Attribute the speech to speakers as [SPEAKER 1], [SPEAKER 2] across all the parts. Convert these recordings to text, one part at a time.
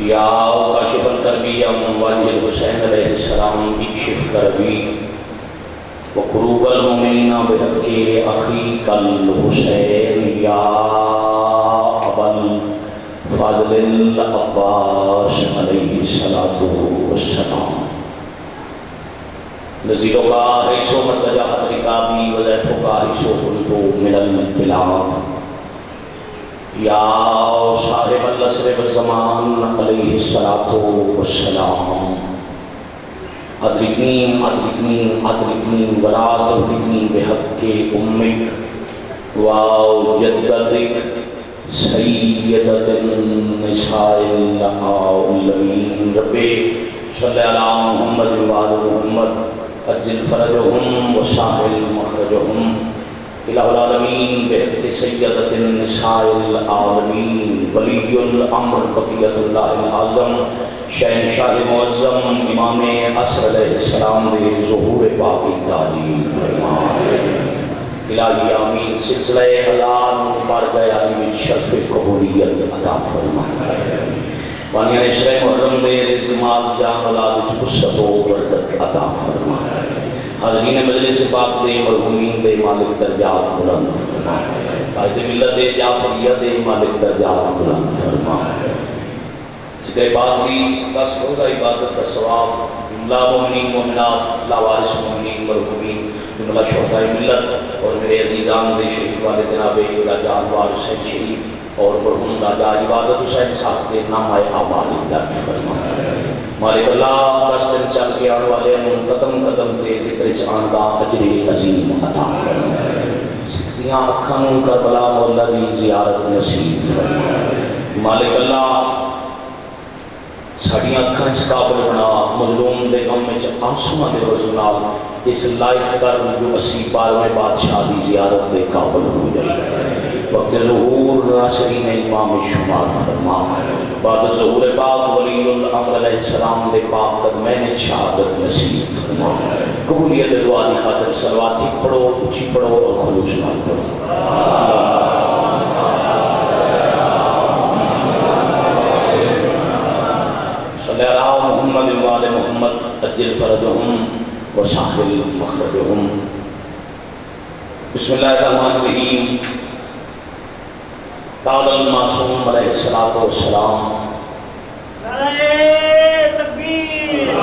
[SPEAKER 1] یا کاشف الکربی یا وجہ الحسین علیہ السلام اکشف کربی وقروب المؤمنین بحق اخیک الحسین یا ابا الفضل العباس علیہ السلام نزیل کا حیث و مرتجہ رکابی وضیف کا حیث و قلتو من البلاد یا صاحب العصر والزمان علیہ السلام ادرکنی ولا تدرکنی بحق امک و جدتک سیدت النساء العالمین رب صلی علی محمد وآل محمد اجل فرجہم وساہل مخرجہم الہ العالمین بحق سیدت النساء العالمین ولی الامر بقیت اللہ العظم شہنشاہ معظم امام عصر علیہ السلام دے ظہور پاکی تعجیل فرما الہی آمین سلسلہ حلال بارگاہ علی من شرف قبولیت عطا فرما وانیان عشر محرم دے رزق مال جان اولاد جبست و بردت عطا فرما حاضرین مجلس پاک دے مرحومین دے مالک درجات بلند فرما قائد ملت جعفریہ دے مالک درجات بلند فرما اس کے بعد بھی اس کا سروگا عبادت کا ثواب لا مومنین مومنات لا وارث مومنین مرحومین جملہ شہداء ملت اور میرے عزیزان دے شہید والے جناب راجہ انوار حسین شہید اور مرحوم راجہ عبادت حسین صاحب کے نام آباد درد فرما مالک اللہ رستن چل کے آنے والے من قدم قدم تے ذکر چان دا اجر عظیم عطا فرما سکھیاں اکھانوں کربلا مولا دی زیارت نصیب فرما مالک اللہ ساڑیاں اکھاں اس قابل بنا مظلوم دے غم میں آنسوਆਂ دے روزنال اس لائق کر جو اسی بارہویں بادشاہ دی زیارت دے قابل ہو جائے وقت ظہور ناصرین امام شمار فرما بعد ظہور پاک ولی الامر علیہ السلام دے پاک قدمین شہادت نصیب فرما قبولیت دعا دی خاطر صلواتی پڑھو اچھی پڑھو اور خلوص نال پڑھو صلی اللہ محمد وآل محمد اجل فرجہم وساخل مخرجہم بسم اللہ الرحمن الرحیم قال المعصوم علیہ السلام
[SPEAKER 2] نعرہ تکبیر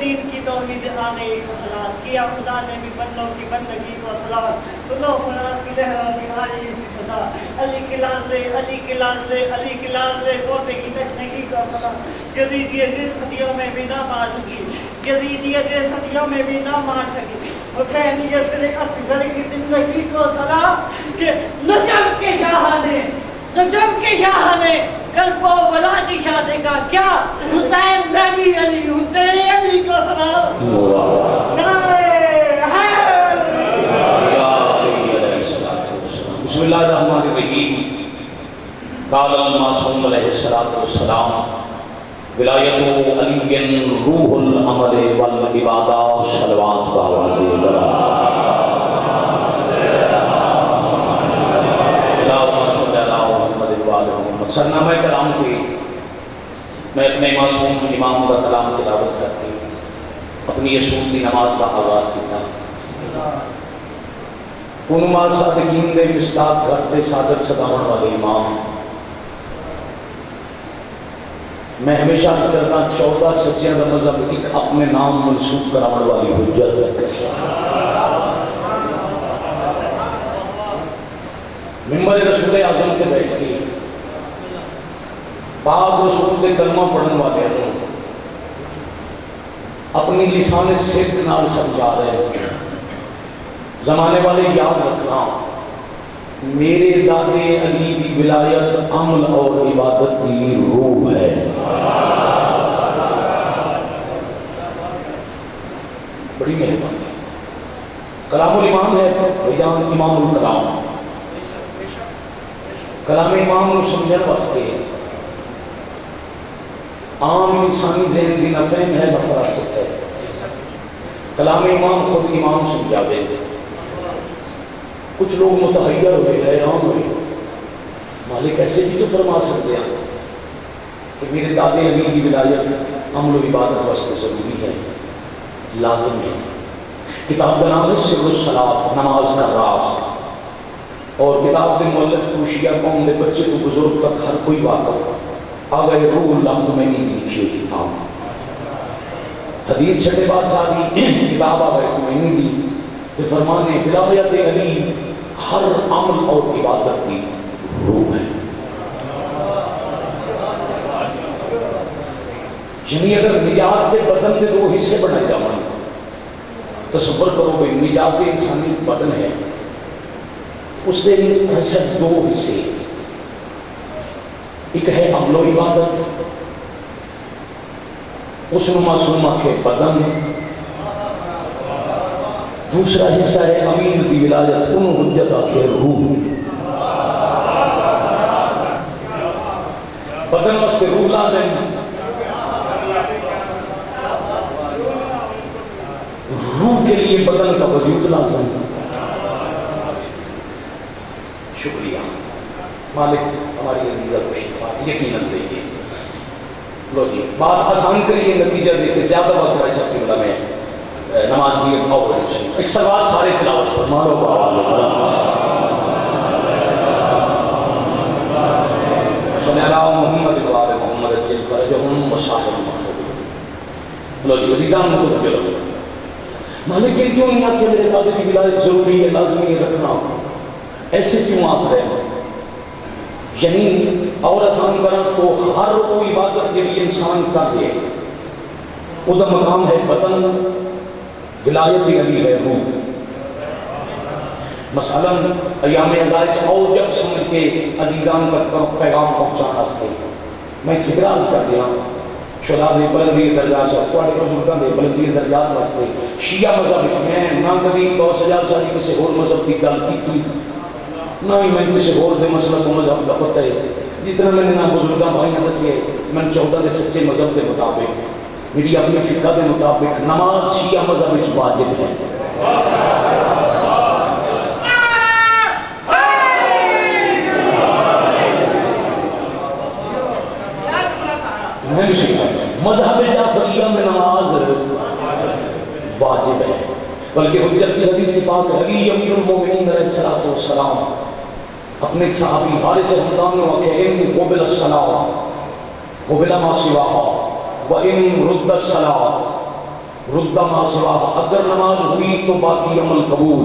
[SPEAKER 2] دین کی توحید آنے کو صلات کیا خدا نے بھی بندوں کی بندگی کو صلات سنو فرات کی لہرہ کی آئی کی صدا علی کی لان لے پوتے کی تشنگی کو صلات جدیدیت صدیوں میں بھی نہ مار سکی جدیدیت صدیوں میں بھی نہ مار سکی حسینیت سے اصغر کی زندگی کو صلات کہ نجم کے شاہ نے قلب و بلا کی شادی کا کیا حسین میں بھی علی ہوں تیرے علی کو سلام
[SPEAKER 1] بسم اللہ الرحمن الرحیم قال المعصوم علیہ السلام ولایت علی روح العمل والعبادہ صلوات باواز سرنامہ کلام تھی میں اپنے معصوم امام کا کلام تلاوت کر کے اپنی یسوع کی نماز کا آغاز کیا نماز صادقین دے مصداق کرتے صادق صداون والے امام میں ہمیشہ عرض کرتا 14 سچیاں کا مذہب ایک اپنے نام منسوخ کراون والی حجت ممبر رسول اعظم سے بیٹھ کے پاک رسول کے کلمہ پڑھن والے ہیں اپنی لسان صدق نال سمجھا رہے ہیں زمانے والے یاد رکھنا میرے دادے علی دی ولایت عمل اور عبادت دی روح ہے بڑی مہربانی کلام الامام ہے بھیجان امام الکلام، کلام امام نو سمجھن واسطے عام انسانی ذہن کی نہ فہم ہے نہ فراست ہے. کلام امام خود امام سمجھا دے. کچھ لوگ متحیر ہوئے، حیران ہوئے، مالک ایسے بھی تو فرما سکتے ہیں کہ میرے دادے علی کی ولایت عمل و عبادت واسطے ضروری ہے، لازم ہے. کتاب کا نام ہے سر الصلاۃ، نماز کا راز. اور کتاب کے مؤلف تو شیعہ قوم کے بچے تو بزرگ تک ہر کوئی واقف آگئے روح اللہ خمینی کی لکھی ہوئی کتاب. حدیث چھٹے بات سازی کتاب آگئے خمینی دی کہ فرمانے ولایت علی ہر عمل اور عبادت کی روح ہے. یعنی اگر نجات کے بدن کے دو حصے بنائے جاؤں، تصور کرو بھائی نجات انسانی بدن ہے، اس کے صرف دو حصے، ایک ہے عمل و عبادت، اس نو معصومہ کے بدن، دوسرا حصہ ہے امیر دی ولایت انہوں حجت کے روح. بدن واسطے روح لازم، روح کے لیے بدن کا وجود لازم. شکریہ مالک ہماری عزیزت میں یقیناً دیں گے. لو جی بات آسان کریے، نتیجہ دے کے زیادہ وقت رہ سکتی مطلب میں نماز بھی ایک سوال سارے تلاوت فرما لو. صلی اللہ محمد وآل محمد جل فرجہم وصاحب محمد. لو جی عزیزان کو تو لو مالک یہ کیوں نہیں آپ کہ میرے دادے کی ولایت ضروری ہے، لازمی ہے رکھنا، ایسے کیوں آپ رہے ہیں؟ یعنی اور آسان کرنا تو ہر وہ عبادت جڑی انسان کر دے وہ دا مقام ہے بدن، ولایت علی ہے روح. مثلا ایام عزائز اور جب سمجھ کے عزیزان تک پیغام پہنچانا سکتے میں ایک فکر عرض کر دیا شہداء دے بلندی درجات سے تھوڑے بزرگاں دے بلندی درجات واسطے شیعہ مذہب میں نہ کبھی بہت سجاد شاہی کسی اور مذہب کی گل کی تھی، نہ ہی میں کسی اور دے مسئلہ کو مذہب کا پتہ ہے. جتنا میں نے نہ بزرگاں بھائیاں دسے میں 14 دے سچے مذہب کے مطابق میری اپنی فقہ کے مطابق نماز شیعہ مذہب وچ واجب ہے. مذہب جعفریہ میں نماز واجب ہے، بلکہ حجت کی حدیث پاک علی امیر المومنین علیہ السلام اپنے ایک صحابی حارث حمدان نے وقع ان قبل الصلاة قبل ما سواها وَإِن رُدَّ الصَّلَاةِ رُدَّ مَا سِوَاهَا. اگر نماز ہوئی تو باقی عمل قبول،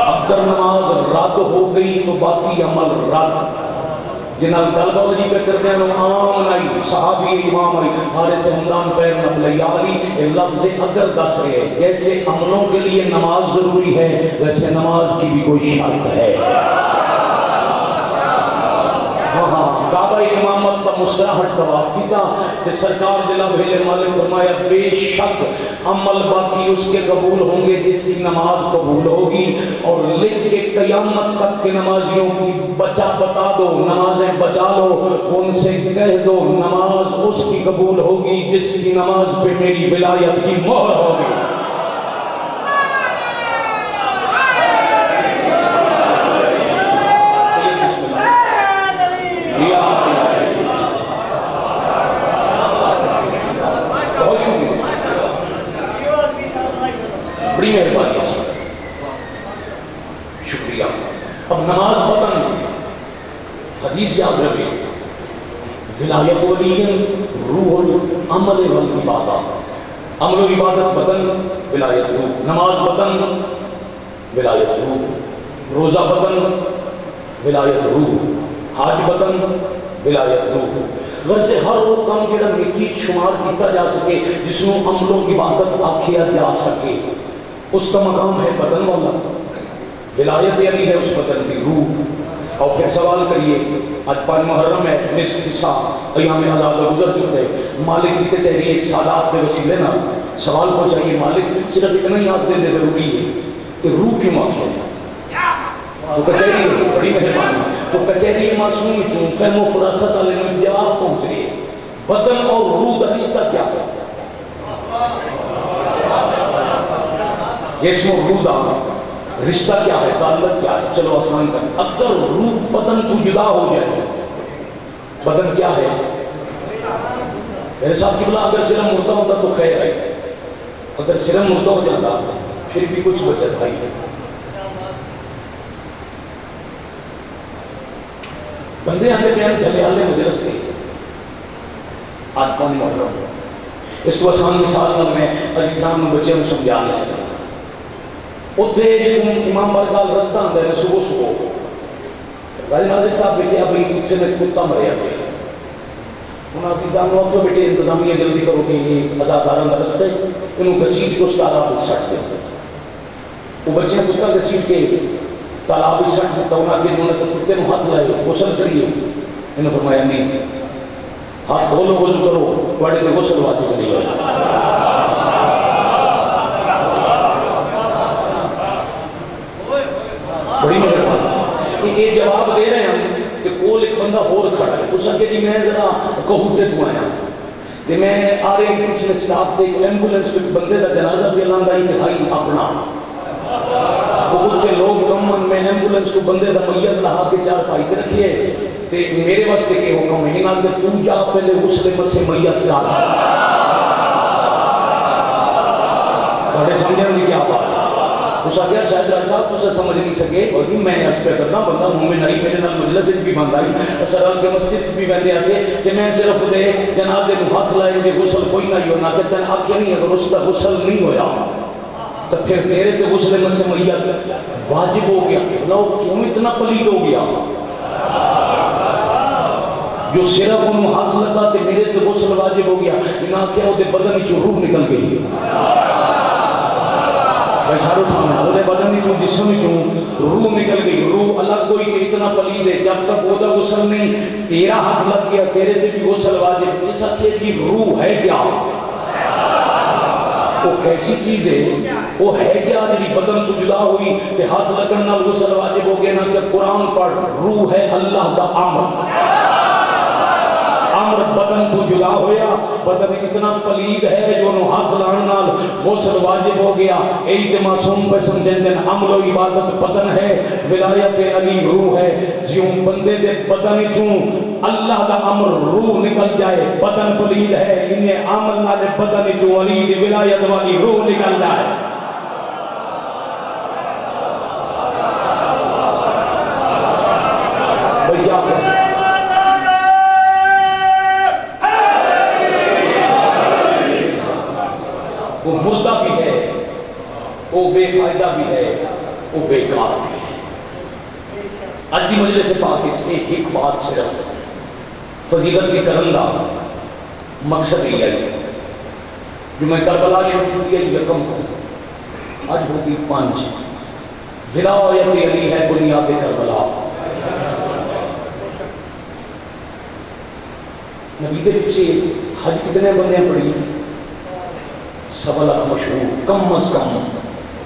[SPEAKER 1] اگر نماز رد ہو گئی تو باقی عمل رد. جنہاں طلبہ وجی پہ کرتے ہیں عام نہیں صحابی امام آئی حارث حمدان پیر نبلی علی لفظ اگر دس رہے جیسے عملوں کے لیے نماز ضروری ہے ویسے نماز کی بھی کوئی شرط ہے. کعبہ امامت کا مستراحت طواف کیتا کہ سرکار دلہ بھیلے مالک فرمایا بے شک عمل باقی اس کے قبول ہوں گے جس کی نماز قبول ہوگی، اور لکھ کے قیامت تک کے نمازیوں کی بتا دو نمازیں بچا لو، ان سے کہہ دو نماز اس کی قبول ہوگی جس کی نماز پہ میری ولایت کی مہر ہوگی. بڑی مہربانی ہے، شکریہ. اب نماز بدن حدیث یاد رکھیں ولایت ولی روح العمل والعبادہ. عمل و عبادت بدن، ولایت روح. نماز بدن، ولایت روح. روزہ بدن، ولایت روح. حج بدن، ولایت روح. غرض ہر وہ کام جڑا نیکی شمار کیتا جا سکے جس کو عمل و عبادت آکھیا جا سکے اس کا مقام ہے بدن والا. ولایت علی ہے اس بدن کی روح. اور پھر سوال کریے آج 5 محرم ہے، نصف حصہ ایام آزاد گزر چکے، مالک کی کچہری ایک سادات کے وسیلے نا سوال پہنچائیے، مالک صرف اتنا ہی یاد دینے ضروری ہے کہ روح کیوں آتی ہے؟ تو کچہری بڑی مہربانی، تو کچہری معصوم کیوں فہم و فراست والے میں جواب پہنچ رہی ہے، بدن اور روح کا رشتہ کیا ہے؟ جسم و روح کا رشتہ کیا ہے، تعلق کیا ہے؟ چلو آسان کر، اگر روح بدن تو جدا ہو جائے، بدن کیا ہے؟ میرے ساتھ قبلہ اگر صرف مردہ ہوتا تو خیر ہے، اگر صرف مردہ ہو جاتا پھر بھی کچھ بچت ہے۔ بندے آتے پہ دھلیالے مجلس کے آج 5 محرم، اس کو آسان مثال میں عزیزان میں بچے میں سمجھا نہیں سکتا۔ اتنے امام بارگاہ رستہ آتا ہے صبح صبح، راجہ ناظر صاحب بیٹے ابھی اتنے میں کتا مریا پہ، انہوں نے جانو آپ کو بیٹے انتظامیہ جلدی کرو کہ یہ ازاداران کا رستہ ہے، انہوں گسیج کو اس تالاب میں سٹ دیا، وہ بچے کتا گسیج کے تالاب میں سٹ دیتا، انہوں نے انہوں نے سب کتے میں ہاتھ لائے غسل کریے، انہوں نے فرمایا نہیں، ہاتھ دھو لو غسل کرو، بڑے تو غسل واجب نہیں ہوئے۔ بڑی مہربانی، یہ جواب دے رہے ہیں کہ کول ایک بندہ اور کھڑا ہے، اس کہ جی میں ذرا کہوٹے تو آیا تو میں آ رہی پچھلے سٹاپ سے ایمبولینس میں بندے کا جنازہ بھی لاندہ انتہائی اپنا، بہت سے لوگ کمن میں ایمبولینس کو بندے کا میت لہا کے 4 پائیتے رکھیے تو میرے واسطے کہ حکم ہے نا کہ تو جا پہلے غسل مسے میت کا تھوڑے سمجھنے کی کیا بات ہے؟ اس آگیا شاید راج صاحب اسے سمجھ نہیں سکے اور میں اس پہ کرنا بندہ مومن آئی میرے نال مجلس بھی بند آئی سرال کے مسجد بھی بندے ایسے کہ میں صرف دے جنازے میں ہاتھ لائے کہ غسل کوئی نہیں ہونا کہ تین آنکھیں نہیں اگر اس کا غسل نہیں ہویا تو پھر تیرے تو غسل مسے میت واجب ہو گیا، لو کیوں اتنا پلید ہو گیا؟ جو صرف انہوں ہاتھ لگا تے میرے تو غسل واجب ہو گیا، انہاں کیا ہوتے بدن ہی روح نکل گئی، بھائی سارو کھانا وہ بدن ہی جسم ہی روح نکل گئی، روح الگ کوئی کہ اتنا پلید ہے، جب تک وہ دا غسل نہیں تیرا ہاتھ لگ گیا تیرے تے بھی غسل واجب، اس اچھے کی روح ہے کیا؟ وہ کیسی چیز ہے؟ وہ ہے کیا جی بدن تو جدا ہوئی تے ہاتھ لگنا غسل واجب ہو گیا نا کہ قرآن پڑھ، روح ہے اللہ دا امر بدن تو جدا ہویا، بدن اتنا پلید ہے جو انہوں ہاتھ لڑنال غسل واجب ہو گیا، ایت معصوم پہ سمجھیں جن عمل و عبادت بدن ہے، ولایت علی روح ہے، جیوں بندے دے بدن چوں اللہ دا امر روح نکل جائے، بدن پلید ہے، انہیں عمل نہ دے بدن چوں علی دی ولایت والی روح نکل جائے۔ بھئی کیا کریں؟ وہ مردہ بھی ہے، وہ بے فائدہ بھی ہے، وہ بیکار بھی ہے۔ آج دی مجلس سے بات ایک بات صرف فضیلت کی کرندہ مقصد ہی ہے جو میں کربلا شروع کی ہے یکم کو آج ہوگی 5 ولایت علی ہے بنیاد کربلا۔ نبی دے پیچھے حج کتنے بندے پڑھی؟ 1.25 لاکھ مشہور، کم از کم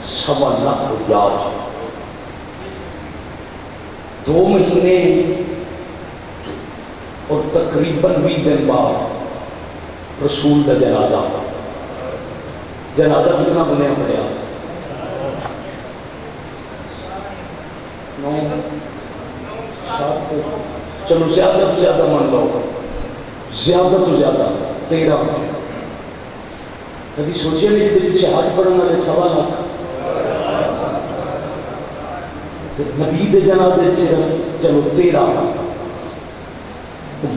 [SPEAKER 1] 1.25 لاکھ حجاج، 2 مہینے اور تقریباً 20 دن بعد رسول کا جنازہ کتنا بنیا پڑیا؟ 9 7 چلو زیادہ تو زیادہ مان لو، زیادہ تو زیادہ 13۔ کبھی سوچے نہیں کہ پیچھے حج پڑھنے والے 1.25 لاکھ، نبی دے جنازے صرف چلو 13۔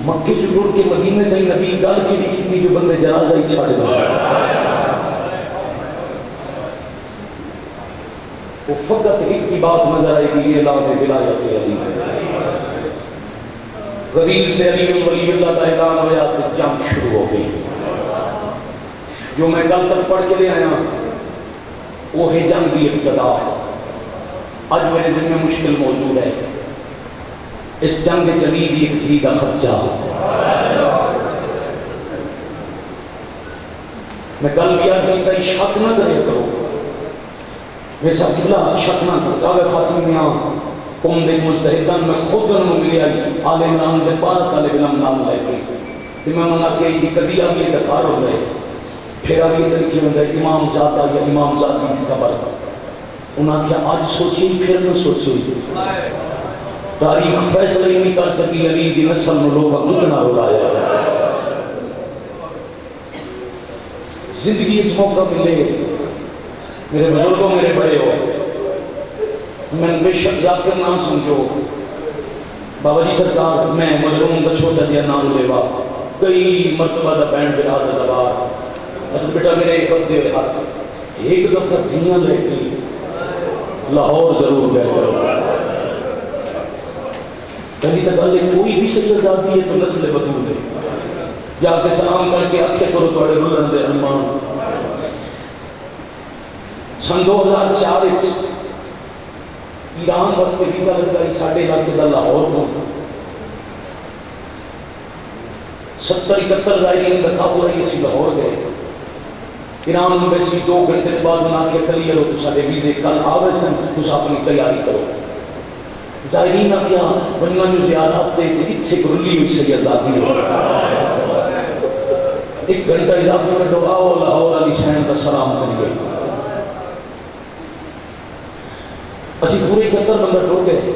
[SPEAKER 1] مکے چھوڑ کے مدینے تھی نبی گل کیڑی کی جو بندے جنازہ ہی چھڑ گئے، وہ فقط ایک کی بات نظر آئے گی، یہ اعلان ولایت علی غدیر تے علی ولی اللہ کا اعلان ہوا تو جنگ شروع ہو گئی۔ جو میں کل تک پڑھ کے لے آیا وہ ہے جنگ دی ابتدا۔ آج میرے ذہن میں مشکل موضوع ہے، اس جنگ چلی دی ایک تھی کا خرچہ میں کل کیا سکتا شک نہ کرے کرو میرے ساتھ شک نہ کرو کعبہ فاطمی میں قوم دے مجتہدان میں خود انہوں ملی آئی آل عمران دے 12 طالب علم نام لے کے تو میں انہوں نے کہا کہ کدی آگے تکار ہو گئے پھر آگے طریقے میں گئے امام ذاتا یا امام ذاتی کی قبر انہوں نے کہا آج سوچی پھر نہ سوچی تاریخ فیصلہ ہی نہیں کر سکی علی دی نسل میں لوگا کتنا رولایا زندگی ایک موقع ملے میرے بزرگوں میرے بڑے ہو میں بے شک ذاکر نام سمجھو بابا جی سرکار میں مظلوم کا چھوٹا دیا نام لیوا کئی مرتبہ دا بینڈ بنا دا زبار اصل بیٹا میرے ایک بدے ہوئے ہاتھ ایک دفعہ دیاں لے کے لاہور ضرور گئے کرو پہلی تک اللہ کوئی بھی سجدہ ذاتی ہے تو نسل بدول ہے یا کے سلام کر کے آنکھیں کرو توڑے رولن دے ارمان سن 2004 ایران واسطے ویزا لگائی ساڑھے علاقے دا لاہور کو 70-71 زائرین کا کافر ہے اسی لاہور گئے ایران میں بیسی 2 گھنٹے کے بعد بنا کے کلیے لو تو ساڑھے ویزے کل آوے سن تو اپنی تیاری کرو زائرین کیا بننا جو زیارات دے تھے اتھے گرلی ہوئی سید آدھی ہو 1 گھنٹہ اضافہ میں ڈوگاؤ لاہور علی سین کا سلام کر گئے اسی پورے 71 بندر ٹوڑ گئے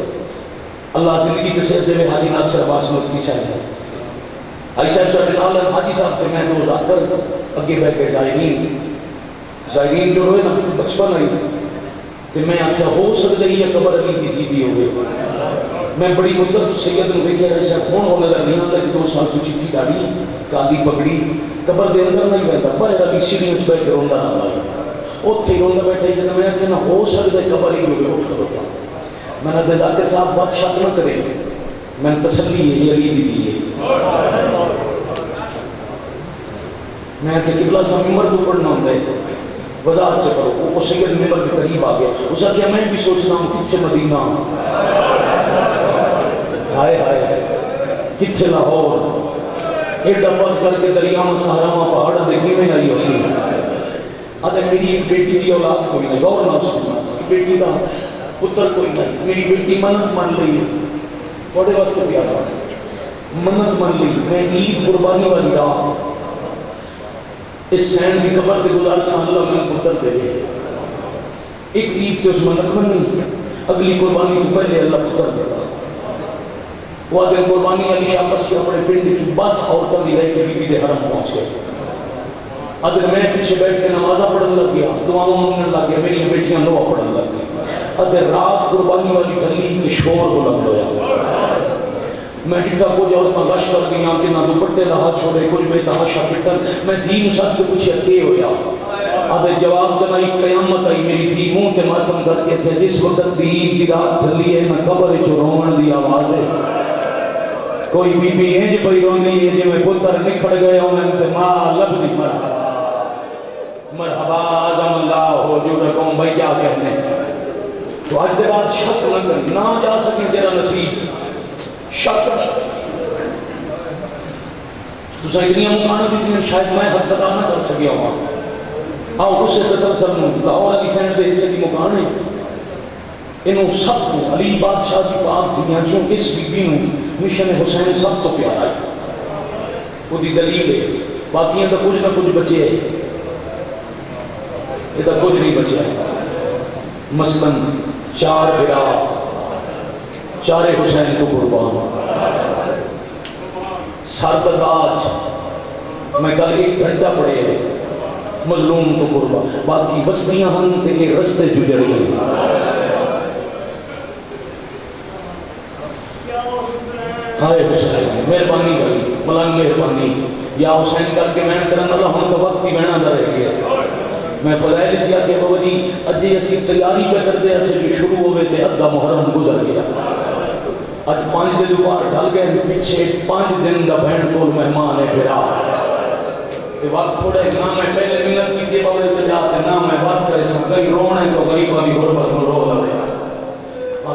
[SPEAKER 1] اللہ زندگی کے سلسلے میں حاجی ناصر عباس نوزکی صاحب علی صاحب صاحب حاجی صاحب سے میں دو آ کر اگے بیٹھ کے زائرین جو روئے نا بچپن آئی تو میں آخیا ہو سکتا ہی ہے قبر علی کی تھی ہوئے میں بڑی مدت تو سید نے دیکھا رہے صاحب کون ہو نظر نہیں آتا کہ 2 سال تو چٹھی داڑھی کالی پگڑی قبر دے اندر نہیں بیٹھتا باہر علی سیڑھی میں بیٹھ کے روندا نہ لائی اتھے روندا بیٹھے کہ میں کہنا ہو سکتا ہے قبر ہی ہوئے اٹھ کر ہوتا میں نے ذاکر صاحب بات شک نہ کرے میں نے تسلی ہے علی دی دی ہے میں کہ قبلہ صاحب عمر تو پڑھنا ہوتا ہے وضاحت سے کرو وہ سید ممبر کے قریب آ گیا اس کا کیا میں بھی سوچنا ہوں کتھے مدینہ ہائے ہائے کتھے لاہور ایڈا پت کر کے دریاں سہارا پہاڑا دیکھی میں آئی اسی آدھے میری ایک بیٹی دی اولاد کوئی نہیں گور نہ سننا بیٹی دا پتر کوئی نہیں میری بیٹی منت مان لئی تھوڑے واسطے پیارا منت مان لئی میں عید قربانی والی رات اس سین کی قبر کے گزار سے اللہ میں پتر دے گئے ایک عید تو اس منت مان نہیں اگلی قربانی تو پہلے اللہ پتر دیتا وہ آدھے قربانی علی شاپس کے اپنے پنڈ جو بس عورتوں دی رہی کہ بی بی دے حرم پہنچ گئے آدھے میں پیچھے بیٹھ کے نمازہ پڑھنے لگ گیا دعاوں مانگنے لگ گیا میری بیٹیاں دعا پڑھنے لگ گئی آدھے رات قربانی والی گلی کے شور بلند ہویا میں ڈٹا کچھ عورتاں گش کر گئی کہ نہ دوپٹے رہا چھوڑے کچھ بے تحاشا پٹن میں دین سچ سے پوچھا کہ ہویا آدھے جواب تنائی قیامت آئی میری تھی منہ تے ماتم کر کے کہ جس وقت دی عید دی رات ڈھلی ہے میں قبر چ رومن دی آواز ہے کوئی بی بی ہے جو پئی روندی ہے جو میں پتر نکھڑ گئے انہوں تے ماں لب دی مرحبا اعظم اللہ ہو جو رقم بھائی کیا کہنے تو آج دے بعد شک نہ کر نہ جا سکیں تیرا نصیب شک تو سیدنی مکانہ دیتی ہیں شاید میں حد تک نہ کر سکیا ہوا آؤ اس سے تسلسل لاہور علی سینٹ دے حصے کی مکان ہے انہوں سب کو علی بادشاہ کی پاک دنیا چوں اس بی بی نوں مشن حسین سب تو پیارا ہے وہ دی دلیل ہے باقیاں تو کچھ نہ کچھ بچے ہیں یہ تو کچھ نہیں بچے ہیں مثلاً 4 بھرا 4 حسین کو قربان سر تاج میں کل 1 گھنٹہ پڑھے ہیں مظلوم کو قربان باقی بستیاں ہم تے رستے جڑ گئے ہائے حسین مہربانی بھائی ملنگ مہربانی یا حسین کر کے میں کرنا اللہ ہم تو وقت ہی بہنا نہ رہ گیا میں فضائل چیا کہ بابا جی اجے اسی تیاری پہ کر دے ایسے جو شروع ہوئے تھے ادھا محرم گزر گیا اج 5 دن دوبارہ ڈھل گئے پیچھے 5 دن کا بہن کو مہمان ہے بھرا وقت تھوڑا نہ میں پہلے محنت کیجیے بابا تو جاتے نہ میں بات کرے سکتا رونا ہے تو غریباں کی غربت میں رو لگے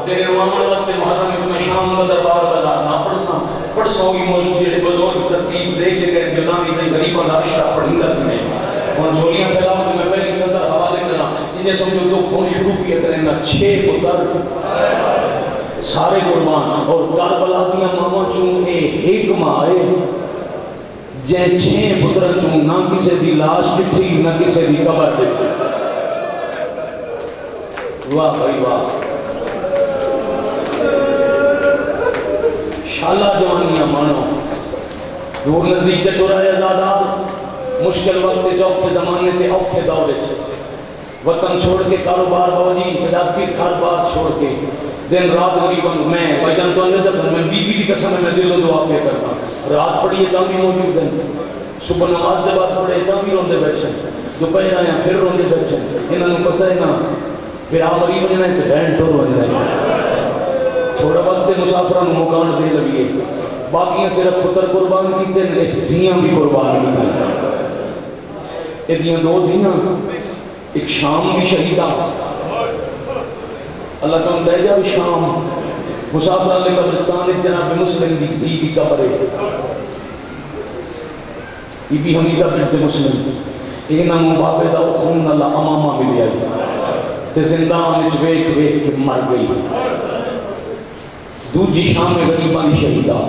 [SPEAKER 1] تیرے روامن واسطے محرم میں شام کا دربار بازار نہ پڑساں بھی موجود جڑے بزرگ ترتیب دے کے گئے جو نامی تے غریباں دا اشرا پڑھی گا تمہیں اور جھولیاں پھیلاؤ تو میں پہلی صدر حوالے کرنا انہیں سمجھو تو کون شروع کیا کریں نا 6 پتر سارے قربان اور کربلا دیاں ماما چوں اے حکمہ آئے جے 6 پتر چوں نہ کسے دی لاش ڈٹھی نہ کسے دی قبر ڈٹھی واہ بھائی واہ شالا جوانیاں مانو دور نزدیک تے تو رہے آزادار مشکل وقت چوکھے زمانے تے اوکھے دورے چھے وطن چھوڑ کے کاروبار باوجی سجاد پیر گھر بار چھوڑ کے دن رات غریباں میں بھائی تو اندر جب میں بی بی دی قسم میں دل و دعا پہ کرتا رات پڑھیے تاں بھی موجود ہیں صبح نماز دے بعد پڑھے تاں بھی روندے بیٹھے دوپہر آیا پھر روندے بیٹھے انہاں نوں پتہ ہے نا پھر آپ غریب بننا ہے تو بینڈ ٹور بننا ہے تھوڑا وقت مسافران مکان دے لگیے باقیاں صرف پتر قربان کیتے ہیں اس دیاں بھی قربان کیتے ہیں یہ دیاں 2 دیاں ایک شام بھی شہیدہ اللہ کا دے جا بھی شام مسافران لے قبرستان ایک جناب مسلم دی بھی قبر ہے یہ بھی حمیدہ بنت مسلم ایک نام بابے دا خون اللہ امامہ ملی آئی تے زندان اچ ویک ویک کے مر گئی دوجی شام میں غریبان دی شہیدہ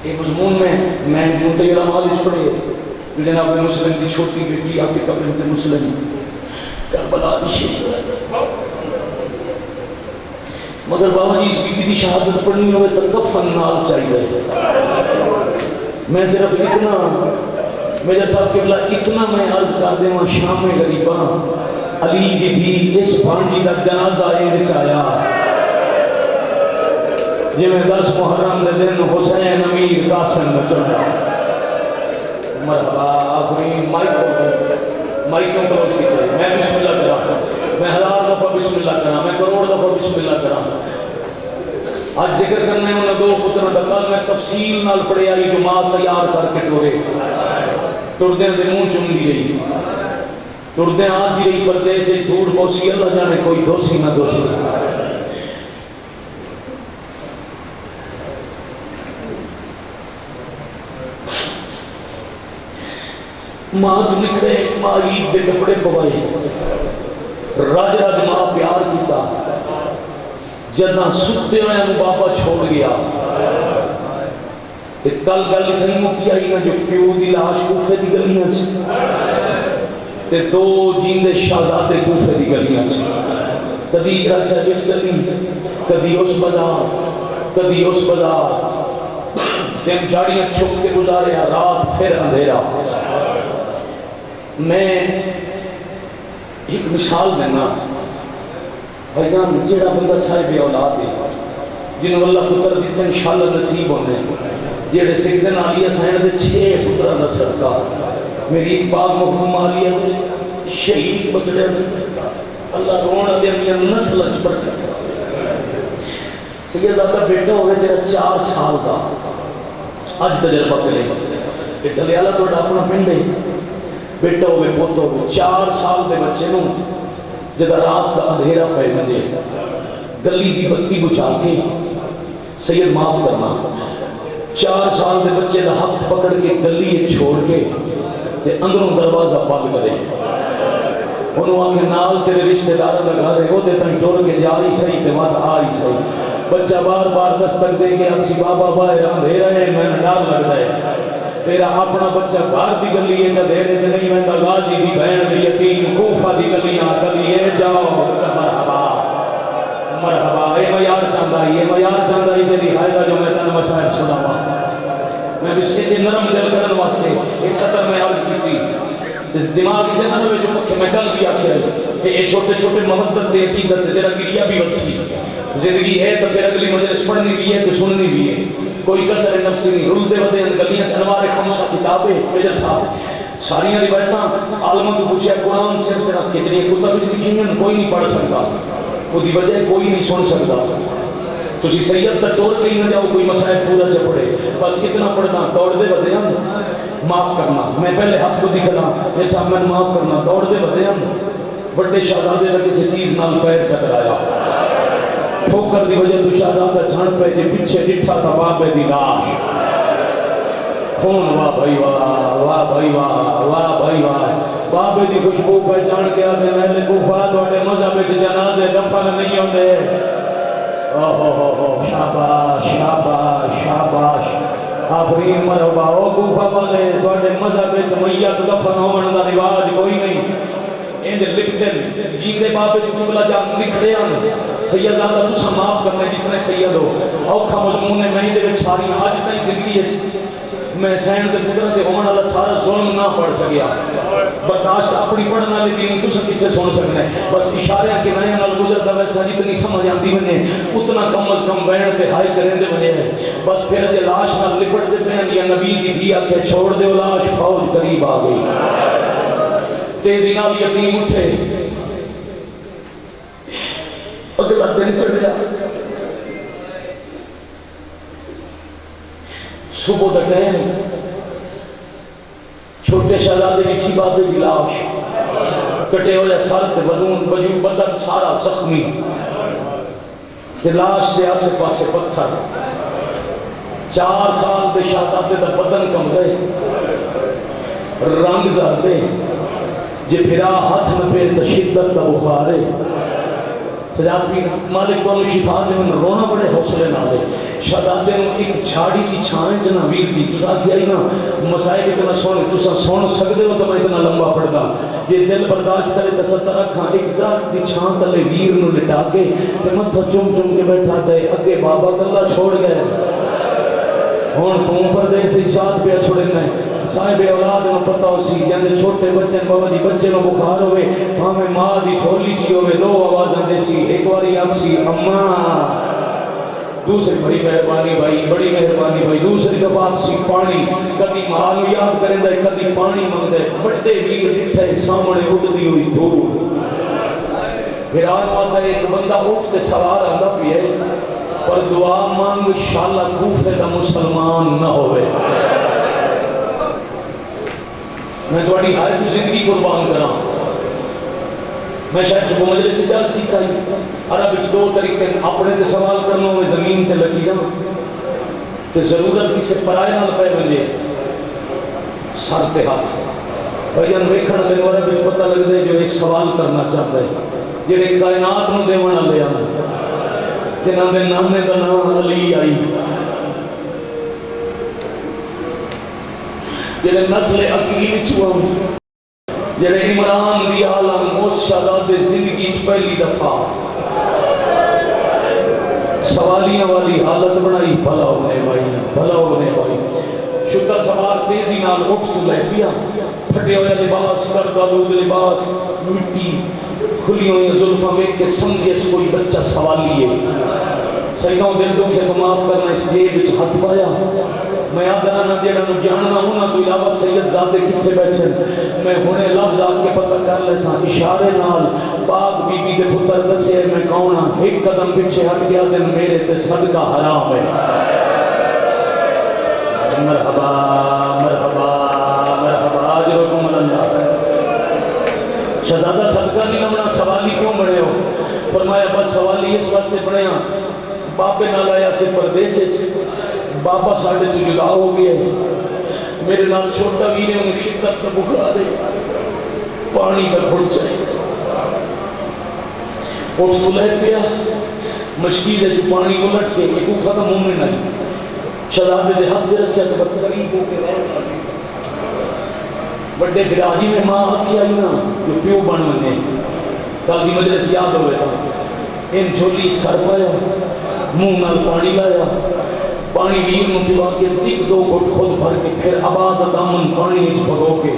[SPEAKER 1] ایک مضمون میں منتقل عمال اس پڑھے جناب مسلم کی چھوٹی بیٹی عاتقہ بنت مسلم کربلا دی شہیدہ مگر بابا جی اس بیٹی دی شہادت پڑھنی ہوئے تو کفن نال چاہیے میں صرف اتنا میرے صاحب قبلہ اتنا میں عرض کر دے وہاں شام میں غریباں علی دی تھی اس بھانجی دا جنازہ اندھ چایا جی میں 10 محرم دے دن حسین امیر قاسم چڑھا مرحبا آخری مائکوں کلوز کی طرح میں بسم اللہ کرا میں 1000 دفعہ بسم اللہ کرا میں کروڑ دفعہ بسم اللہ کرا آج ذکر کرنے انہوں 2 پتر دکال میں تفصیل نال پڑے آئی جماعت تیار کر کے ٹورے ٹردیں دے منہ چم دی رہی ٹردیں آج دی رہی پردے سے دور پوسی اللہ جانے کوئی دوسی نہ دوسی ماں تو نکڑے ماں عید دے کپڑے پوائے راج راج ماں پیار کیتا جدہ سکتے ہوئے بابا چھوڑ گیا کل گل اتنی موکی آئی نا جو پیو دی لاش کوفے دی گلیاں تے 2 جیندے شہزادے کوفے دی گلیاں کدی ایسا جس گلی کدی اس بازار دن جاڑیاں چھپ کے گزارے رات پھر اندھیرا میں ایک مثال دینا بھائیان جیڑا بندہ صاحب اولاد ہے جنہوں اللہ پتر دیتے انشاءاللہ نصیب ہونے جیڑے سکھدن آلیہ سائن دے 6 پترہ دا صدقہ میری ایک باغ مفہوم آلیہ دے شہید بچڑے دے صدقہ اللہ رونا دے اندیاں نسل اچ پر سید زیادہ بیٹا ہوئے تیرا 4 سال دا آج تجربہ کرے کہ دلیالہ تو اپنا پنڈ ہے بیٹا ہوئے پوتا ہوئے 4 سال دے بچے نوں جدہ رات کا اندھیرا پہ مندے گلی دی بتی بچا کے سید معاف کرنا 4 سال دے بچے دا ہاتھ پکڑ کے گلی چھوڑ کے تے اندروں دروازہ بند کرے انہوں آنکھیں نال تیرے رشتہ دار لگا رہے ہو دے تنگ ٹور کے جاری صحیح تے مات آئی صحیح بچہ بار بار دستک دے گے اکسی بابا بائے اندھیرا ہے میں ڈال لگ رہے تیرا اپنا بچہ گھر دی گلی ہے دھیرے چ نہیں ویندا غازی دی بہن دی یتیم کوفہ دی گلیاں گلی اے جاؤ مرحبا مرحبا اے معیار چاہندا ہے یہ معیار چاہندا ہے تیری حائدہ جو میں تن مسائل سناواں میں اس کے نرم دل کرن واسطے ایک سطر میں عرض کی جس دماغ دے نہ ہوئے جو کہ میں کل بھی آکھیا ہے یہ چھوٹے چھوٹے محبت تے عقیدت تے تیرا گریا بھی وچھی زندگی ہے تو پھر اگلی مجلس پڑھنی بھی ہے تو سننی بھی ہے کوئی کسر نفسی نہیں رول دے ودے گلیاں چنوارے خمسہ کتابیں میجر صاحب ساریاں روایتاں عالموں تو پوچھا قرآن سے رکھ کے جنہیں کتب لکھی ہیں کوئی نہیں پڑھ سکتا وہ دی وجہ کوئی نہیں سن سکتا تو اسی سید تک توڑ کے ہی نہ جاؤ کوئی مسائل پورا چا پڑے بس اتنا پڑھنا دوڑ دے ودے ہم معاف کرنا میں پہلے ہاتھ کو دکھنا یہ صاحب میں معاف کرنا دوڑ دے ودے ہم بڑے شہزادے کا کسی چیز نال پیر ٹکرایا ٹھوکر دی وجہ تو شہزادہ جھڑ پہ جے پیچھے ڈٹھا تھا بابے دی لاش خون واہ بھائی واہ واہ بھائی واہ واہ بھائی واہ بابے دی خوشبو پہچان کے آدھے اہل کوفہ تواڈے مذہب وچ جنازے دفن نہیں ہوندے اوہ شاباش شاباش شاباش آفرین مرحبا او کوفہ والے تواڈے مذہب وچ میت دفن ہون دا رواج کوئی نہیں اند لپٹن جیندے بابے جو قبلہ جان نکھڑے ہیں سیدزادہ تسا معاف کرنے جتنے سید ہو اوکھا مضمون نے میں دے وچ ساری حج تائی زندگی ہے میں سین دے قدرت ہونے والا سارا ظلم نہ پڑھ سکیا برداشت اپنی پڑھنا لیتی نہیں تسا کتے سن سکنے بس اشارے کے نئے نال گزرتا ویسا جتنی سمجھ آتی بنے اتنا کم از کم بین تے ہائی کریں دے بنے بس پھر جے لاش نال لپٹ دیتے ہیں یا نبی دی دیا کہ چھوڑ دے لاش فوج قریب آ گئی تیزی نال یتیم اٹھے اگلا دن چڑھ جا صبح دا ٹائم چھوٹے شہزادے لکھی بابے دی لاش کٹے ہوئے سر تے بدون بجو بدن سارا زخمی تے لاش دے آسے پاسے پتھر 4 سال تے شہزادے دا بدن کم گئے رنگ زردے جے پھرا ہاتھ نہ پہ تو شدت دا بخارے سجاد بھی مالک کو شفا دے من رونا بڑے حوصلے نہ دے شہزادے نو ایک جھاڑی کی چھائیں چنا ویر تھی تو آکھ آئی نا مسائل اتنا سون سکتے ہو تو میں اتنا لمبا پڑھتا یہ دل برداشت کرے تو ستر رکھاں ایک درخت کی چھان تلے ویر نو لٹا کے تے متھا چم چم کے بیٹھا دے اگے بابا کلا چھوڑ گئے ہون تم پردے سے ساتھ پہ چھوڑنے صاحب اولاد میں پتہ ہو سی جیسے چھوٹے بچے بابا جی بچے میں بخار ہوئے ہمیں ماں دی تھولی چی ہوئے 2 آوازیں دے سی ایک باری آپ سی اماں دوسری بڑی مہربانی بھائی بڑی مہربانی بھائی دوسری دفعہ آپ سی پانی کدی مال یاد کریں دے کدی پانی مانگ دے بڑے ویر اٹھے سامنے اڑتی ہوئی دھول حیران آتا ہے ایک بندہ اٹھتے سوار آتا بھی ہے پر دعا مانگ شالا کوفے دا مسلمان نہ ہوئے میں تھوڑی ہر زندگی قربان کرا میں شاید صبح مجلس سے چل سکتا ہی عرب اچھ 2 طریقے اپنے تے سوال کرنا میں زمین تے لگی جاؤں تے ضرورت کسی پرائے نہ پہ بنجے سر تے ہاتھ بھائیان ویکھن دے عرب اچھ پتہ لگ دے جو ایک سوال کرنا چاہتا ہے جڑے کائنات نو دے ونا لے آنا جنہاں دے نانے دا نام علی آئی جنہے نسل عقیل چھوا جنہے عمران دی عالم اس شہزادے زندگی پہلی دفعہ سوالیاں والی حالت بنائی بھلا ہونے بھائی شکر سوار تیزی نال اٹھ تو لے پیا پھٹے ہوئے لباس کردالود لباس مٹی کھلی ہوئی ظلفہ میں کہ سمجھے کوئی بچہ سوالی ہے سیدوں دل دکھے تو معاف کرنا اس جیب وچ ہاتھ پایا میں آدھرا نہ دینا نو جاننا ہونا تو علاوہ سید زادے کتے بیٹھے میں ہونے لفظ آپ کے پتہ کر لے ساں اشارے نال پاک بی بی دے پتر دسے میں کونہ ایک قدم پیچھے ہٹ گیا دن میرے تے صدقہ حرام ہے مرحبا مرحبا مرحبا آجرکم اللہ شہزادہ صدقہ نہیں نمنا سوالی کیوں بڑے ہو فرمایا بس سوالی اس واسطے پڑھے ہیں باپے نال آیا سے پردیس ہے بابا ساڑھے تو جدا ہو گیا ہے میرے نال چھوٹا ویرے انہیں شدت کا بخار ہے پانی کا گھڑ چاہیے اٹھ تو لے پیا مشکیل ہے جو پانی کو لٹ کے ایک اوفا کا مومن آئی شہزادے دے ہاتھ دے رکھیا تو بس قریب ہو کے بڑے براجی میں ماں آتی آئی نا جو پیو بن بنے کل دی مجلس یاد ہوئے تھا ان جھولی سر پایا منہ نال پانی لایا پانی ویر نو پلا کے 1-2 گھٹ خود بھر کے پھر آباد دامن پانی اس بھگو کے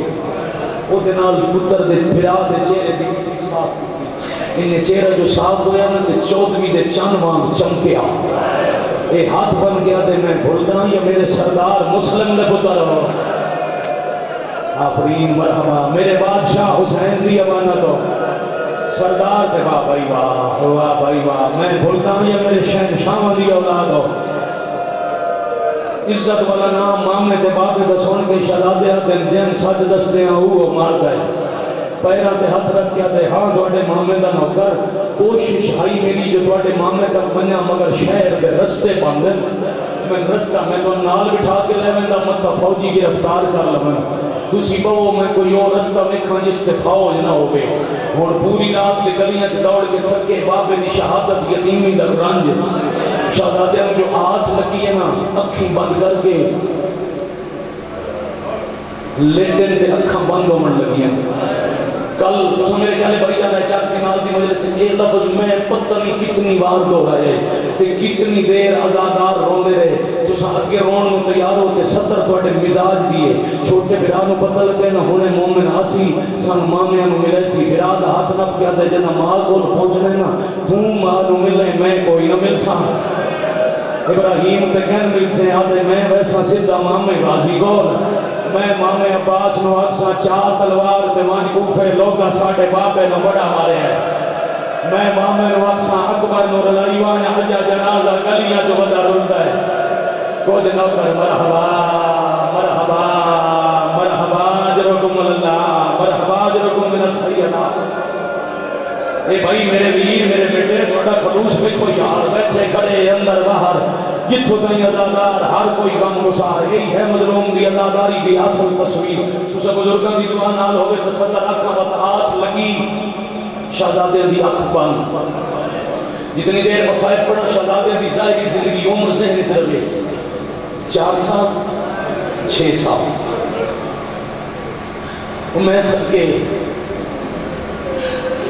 [SPEAKER 1] او دے نال پتر دے بھرا دے چہرے دی صاف کی انہیں چہرہ جو صاف ہویا نا تے 14ویں دے چاند وانگ چمکیا اے ہاتھ بن گیا دے میں بھولدا یا میرے سردار مسلم دے پتر ہو آفرین مرحبا میرے بادشاہ حسین دی امانت ہو سردار تے واہ بھائی واہ میں بھولتا ہوں یا میرے شہنشاہ دی اولاد ہو عزت والا نام مامنے تے بابے دا سن کے شہزادے دن جن سچ دستے ہیں وہ مار گئے پیروں تے ہاتھ رکھ کے دے ہاں تواڈے مامے دا نوکر کوشش آئی میری جو تواڈے مامے تک بنیا مگر شہر دے رستے بند میں رستہ میں تو نال بٹھا کے لے ویندا مت فوجی گرفتار کر لواں تسی بہو میں کوئی اور رستہ ویکھاں جس تے فوج نہ ہوے ہن پوری رات دی گلیاں چ دوڑ کے تھکے بابے دی شہادت یتیمی دا رنج شہزادیاں جو آس لگی ہے نا اکھیں بند کر کے لیٹن تے اکھاں بند ہومن لگیاں کل تو میرے خیال بھائی جانا چاک کے نال دی مجلس سے یہ لفظ میں پتہ نہیں کتنی بار دہرائے تے کتنی دیر آزادار روندے رہے تو ساتھ کے رون میں تیار ہوتے 70 تواڈے مزاج دیے چھوٹے بھرا نو پتہ لگے نہ ہونے مومن آسی سن مامیاں نو ملے سی بھرا دا ہاتھ نپ کے دے جنا ماں کول پہنچنے نا تو ماں نو ملے میں کوئی نہ مل سا ابراہیم تے کہن مل سے آدھے میں ویسا سیدھا مامے غازی گول میں مامے عباس نو اکسا چار تلوار تے وان کوفے لوگا ساڑھے بابے نو بڑا مارے ہیں میں مامے نو اکسا اکبر نو رلائیوان حجا جنازہ گلیاں جو بدا رلتا ہے کچھ نوکر مرحبا مرحبا مرحبا جرکم اللہ مرحبا جرکم من السیدہ اے بھائی میرے ویر میرے بیٹے بڑا خلوص میں کوئی یار بیٹھے کھڑے اندر باہر جتھو تنی ادادار ہر کوئی غم گسار یہی ہے مظلوم دی اداداری دی اصل تصویر تو سب بزرگاں دی دعا نال ہوئے تصدر اکھا وقت آس لگی شہزادے دی اکھ بند جتنی دیر مصائب پڑھا شہزادے دی ظاہری زندگی عمر ذہن سے رہے 4 سال 6 سال میں سب کے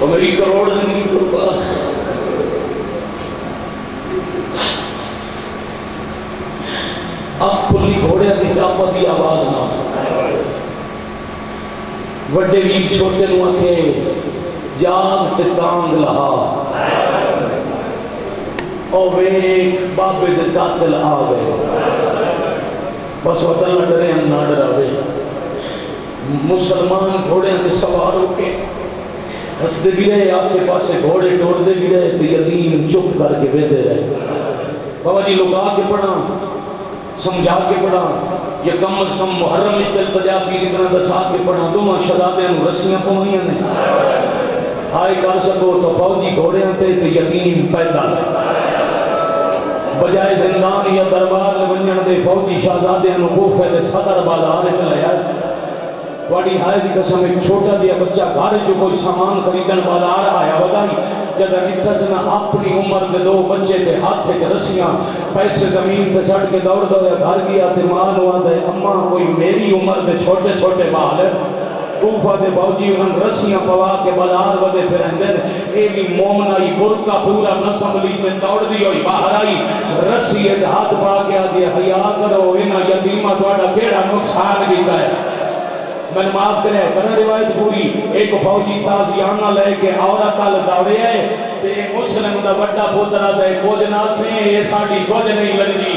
[SPEAKER 1] اور میری کروڑ زندگی قربان اب کھلی گھوڑے دی ڈاپتی آواز نہ وڈے ویر چھوٹے نو آکھے جاگ تے تانگ لہا او ویک بابے دے قاتل آ گئے بس وطن نہ ڈرے ہم نہ ڈراوے مسلمان گھوڑے تے سوار ہو کے ہستے بھی رہے آسے پاسے گھوڑے ٹوڑ دے بھی رہے تے یتیم چپ کر کے بیٹھے رہے بابا جی لوگا کے پڑھا سمجھا کے پڑھا یا کم از کم محرم التجا پیر اتنا دسا کے پڑھا دو ماں شہزادے نو رسیاں پوائیاں نے ہائے کر سکو تو فوجی گھوڑے تے یتیم پیدا بجائے زندان یا دربار میں بنجن دے فوجی شہزادے نو کوفے دے صدر بازار چلایا واڑی ہائے دی قسم ایک چھوٹا جیا بچہ گھر جو کوئی سامان خریدن بازار آیا بتائی جب نٹھس نہ اپنی عمر دے 2 بچے تے ہاتھ وچ رسیاں پیسے زمین تے سٹ کے دوڑ دوڑ گھر گیا تے ماں نو آندا اماں کوئی میری عمر دے چھوٹے چھوٹے بال کوفہ دے فوجی انہاں رسیاں پوا کے بازار ودے پھرندے اے بھی مومنائی برقع پورا نسم لی تے دوڑ دی ہوئی باہر آئی رسی وچ ہاتھ پا کے آدی حیا کرو انہاں یتیماں تہاڈا کیڑا نقصان کیتا ہے میں معاف کرے کرنا روایت پوری ایک فوجی تازیانہ لے کے عورت ال دوڑے ہے تے مسلم دا بڑا پوترا تے کچھ نہ تھے یہ ساڈی کچھ نہیں لگدی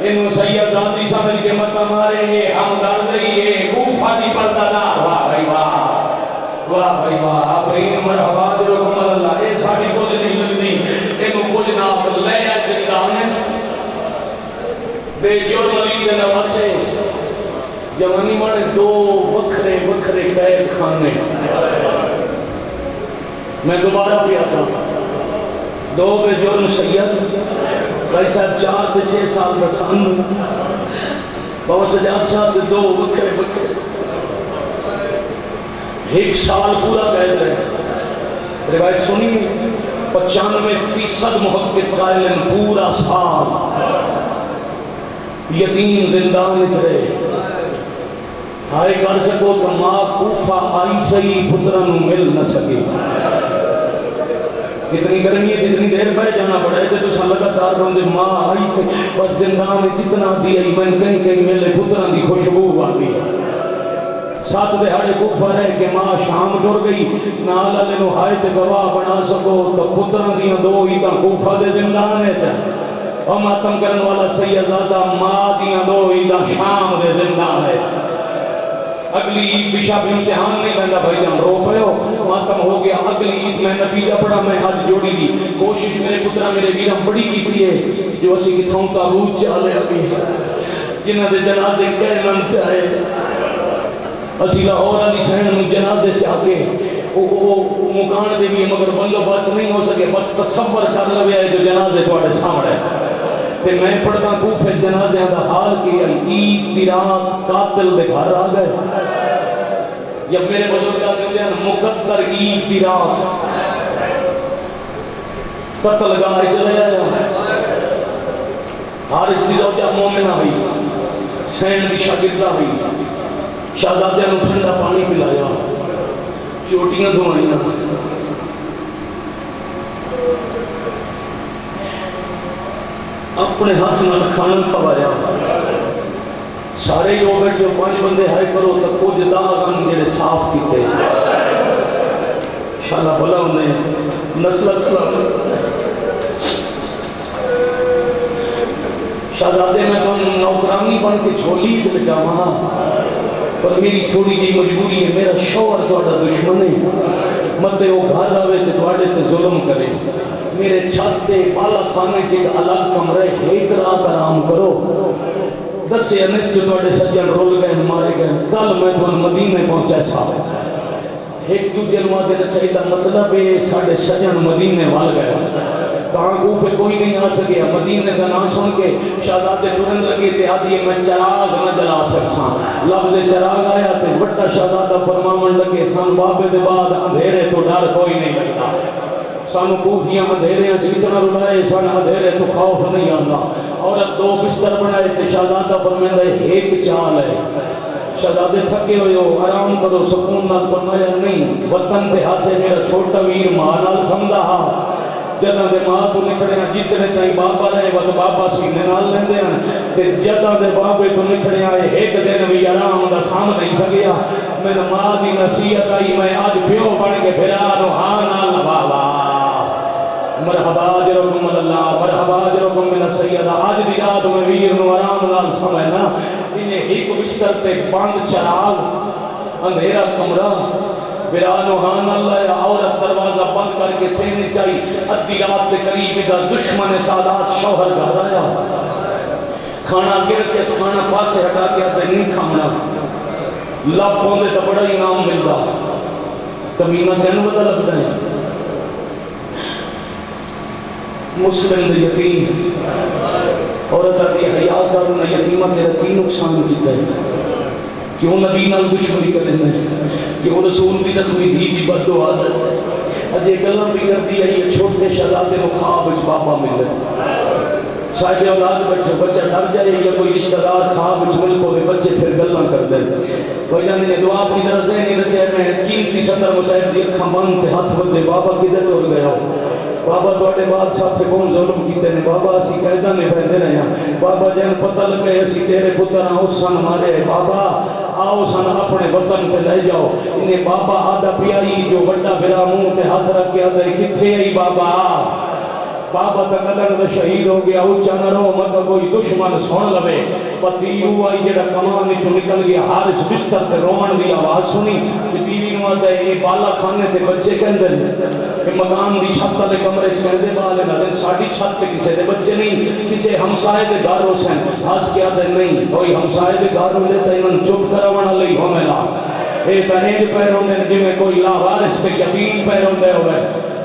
[SPEAKER 1] اینو سید غازی صاحب کے مت مارے ہم دردی ہے کوفہ دی پردادار واہ بھائی واہ آفرین مرحبا جرکم اللہ اے ساڈی کچھ نہیں لگدی اینو کچھ نہ لے زندان بے جرم علی دے نواسے جوانی مانے 2 وکھرے وکھرے قید خانے میں دوبارہ بھی آتا ہوں 2 بے جرم سید بھائی صاحب 4 تے 6 سال بسان بابا سجاد صاحب 2 وکھرے وکھرے 1 سال پورا قید رہے روایت سنی 95% محقق قائلن پورا سال یتیم زندان رہے ہائے کر سکو تو ماں کوفہ آئی سہی پترن مل نہ سکے اتنی گرمی ہے جتنی دیر پہ جانا پڑے تھے تو سلگتار رہوں دے ماں آئی سے بس زندان جتنا دیا میں کہیں کہیں ملے پترن دی خوشبو آتی ہے 7 دہاڑے کوفہ رہے کہ ماں شام ٹر گئی نال علی نو ہائے تے گواہ بنا سکو تو پترن دیاں 2 عیداں کوفہ دے زندان ہے چاہے اور ماتم کرن والا سیدزادہ ماں دیاں 2 عیداں شام دے زندان ہے اگلی عید بھی شاپ امتحان نہیں بندہ بھائی جان رو پہ ہو ماتم ہو گیا اگلی عید میں نتیجہ پڑا میں ہاتھ جوڑی دی کوشش میرے پترہ میرے ویرم بڑی کی تھی ہے جو اسی کی تھوں تابوت چالے ابھی جنہ دے جنازے کہنن چاہے اسی لاہور علی سین میں جنازے چاہ کے وہ مکان دے بھی مگر بندوبست نہیں ہو سکے، بس تصور کر لو ہے جو جنازے تھوڑے سامنے تے میں پڑھدا کوفے جنازے دا حال کیا عید دی رات قاتل دے گھر آ گئے یا میرے بزرگ آتے ہیں مقدر عید دی رات قتل گاہ چلے آیا حارث دی زوجہ مومنہ ہوئی، سین دی شاگردہ ہوئی، شہزادے نے ٹھنڈا پانی پلایا، چوٹیاں دھوائیاں، اپنے ہاتھ نال کھانا کھوایا، سارے جو بیٹھے 5 بندے ہے کرو تو کچھ داغ جڑے صاف کیتے شالا بھلا انہیں نسل سلام شہزادے میں تو نوکرانی بن کے چھولی چل جاواں پر میری تھوڑی جی مجبوری ہے، میرا شوہر تھوڑا دشمن ہے متے وہ گھر آوے تے تھوڑے تے ظلم کرے، میرے چھت تے بالا خانے چ ایک الگ کمرے ایک رات آرام کرو، دس انس جو تھوڑے سجن رول گئے مارے گئے، کل میں تو مدینے پہنچا صاحب ایک دوجے نو دے چاہیے مطلب ہے ساڈے سجن مدینے وال گئے تاں کوفے کوئی نہیں آ سکیا، مدینے کا نام سن کے شہزادے ٹرن لگے تے آدھی میں چراغ نہ جلا سکساں، لفظ چراغ آیا تے بڑا شہزادہ فرماون لگے سن بابے دے بعد اندھیرے تو ڈر کوئی نہیں لگتا، سانو کوفیاں اندھیرے جتنا رلائے سن اندھیرے تو خوف نہیں آتا، عورت 2 بستر بنائے تے شہزادہ فرمایا ایک چال ہے، شہزادے تھکے ہوئے ہو آرام کرو سکون نال، فرمایا نہیں وطن تے ہاسے میرا چھوٹا ویر ماں نال سمدا ہا، جداں دے ماں تو نکڑے ہیں جتنے تائیں بابا رہے وہ تو بابا سینے نال لیندے ہیں تے جداں دے بابے تو نکڑے آئے ایک دن بھی آرام دا سام نہیں سکیا، میں ماں دی نصیحت آئی میں آج پیو بن کے پھرا نو ہاں نال بابا مرحبا اجرکم اللہ مرحبا اجرکم من السیدہ، آج دی رات میں ویر نو آرام نال سمجھنا انہیں ایک بستر تے بند چراغ اندھیرا کمرہ برانو ہان اللہ عورت دروازہ بند کر کے سینے چاہی، ادھی رات کے قریب دا دشمن سادات شوہر گھر آیا، کھانا گر کے کھانا پاسے ہٹا کے ادھے نہیں کھانا، لب پوندے تو بڑا انعام ملدا، کمینہ کہنے ودا لگتا ہے مسلم دے یتیم عورت آتی حیاء کرنا یتیمہ تیرا کی نقصان کیتا ہے، کیوں نبی نال دشمنی کریں گے، کیوں رسول بھی زخمی تھی بھی بد و عادت ہے، اجے گلہ بھی کر دیا یہ چھوٹے شہزادے کو خواب اس بابا مل گئے، صاحب اولاد بچے بچہ ڈر جائے یا کوئی رشتہ دار خواب اس مل کو بچے پھر گلہ کر دیں، کوئی جانے نے دعا اپنی ذرا ذہنی رکھے میں قیمتی صدر مسائب دی اکھا بند تے ہاتھ بدے بابا کدھر ٹور گیا ہو، بابا توڑے بعد ساتھ سے کون ظلم کیتے ہیں، بابا اسی قیدہ میں بہنے رہے ہیں، بابا جن پتہ لگے اسی تیرے پتر اس سن ہمارے، بابا آؤ سن اپنے وطن پہ لے جاؤ، انہیں بابا آدھا پیائی جو بڑا برا منہ تے ہاتھ رکھ کے آدھے کتھے ای بابا، بابا تک ادھر دا شہید ہو گیا، اچھا نہ رو مت کوئی دشمن سن لوے، پتی ہوا جڑا کمان چو نکل گیا، حارث بستر تے رومن دی آواز سنی، بیوی نو آدھے اے بالا خانے تے بچے کہندے کہ مکان دی چھت دے کمرے چہندے بالے نہ دن ساڑھی چھت تے کسے دے بچے نہیں، کسے ہمسائے دے گھر ہو سن، ہاس کے آدھے نہیں، کوئی ہمسائے دے گھر ہو لیتا انہوں چپ کروانا لئی ہو میں لا، اے تہنج پیر ہوندے جو میں کوئی لا وارث تے یتیم پیر ہوندے ہوئے،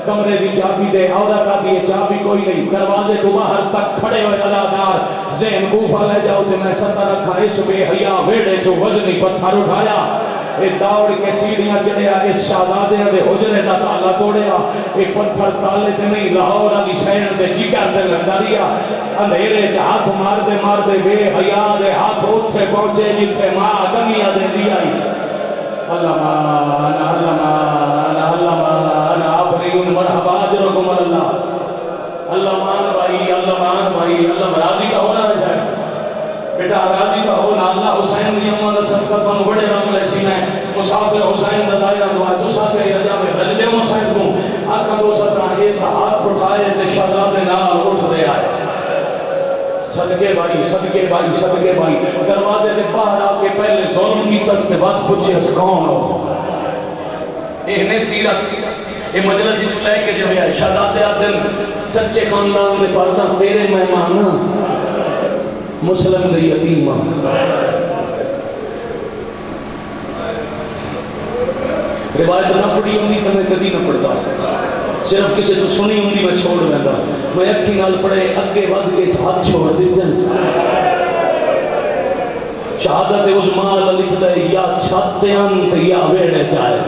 [SPEAKER 1] کمرے دی چابی دے عورت آتی ہے چابی کوئی نہیں، دروازے تو باہر تک کھڑے ہوئے ادادار، ذہن کوفہ لے جاؤ تے میں ستر رکھا اس بے حیا ویڑے چو وزنی پتھر اٹھایا، اے دوڑ کے سیڑھیاں چڑھیا، اس شہزادے دے حجرے دا تالا توڑیا، اے پتھر تالے تے نہیں لاہور علی شہر دے جگر دے لگداریا، اندھیرے چ ہاتھ مار دے بے حیا دے ہاتھ اتھے پہنچے جتھے ماں گنگیاں دے دیائی، اللہ مان اللہ مان اللہ مان آفرین مرحبا اجرکم اللہ، اللہ مان بھائی اللہ راضی کا ہونا رہ جائے بیٹا راضی کا ہونا، اللہ حسین نیمہ دا صدقہ سن بڑے رنگ لے سینا ہے، مسافر حسین رضائرہ دعا دوسافر رجا میں رجدے مسائل کو آقا دو سترہ ایسا ہاتھ اٹھائے تے شہزادے نال اٹھ دے آئے، صدقے بھائی دروازے دے باہر آ کے پہلے ظلم کی تستے بات پوچھے اس کون ہو، اہنے سیرت یہ مجلسی جو لے کے جو ہے شہزادے آدم سچے خاندان دے فردہ تیرے مہمانا مسلم دے یتیمہ روایت نہ پڑھی ہوندی تو میں کدی نہ پڑھتا، صرف کسی تو سنی ہوندی میں چھوڑ لینا، میں اکھی نال پڑھے اگے ود کے ہاتھ چھوڑ دیتے شہادت عظمیٰ لکھتا ہے یا چھتے انت یا ویڑے چاہے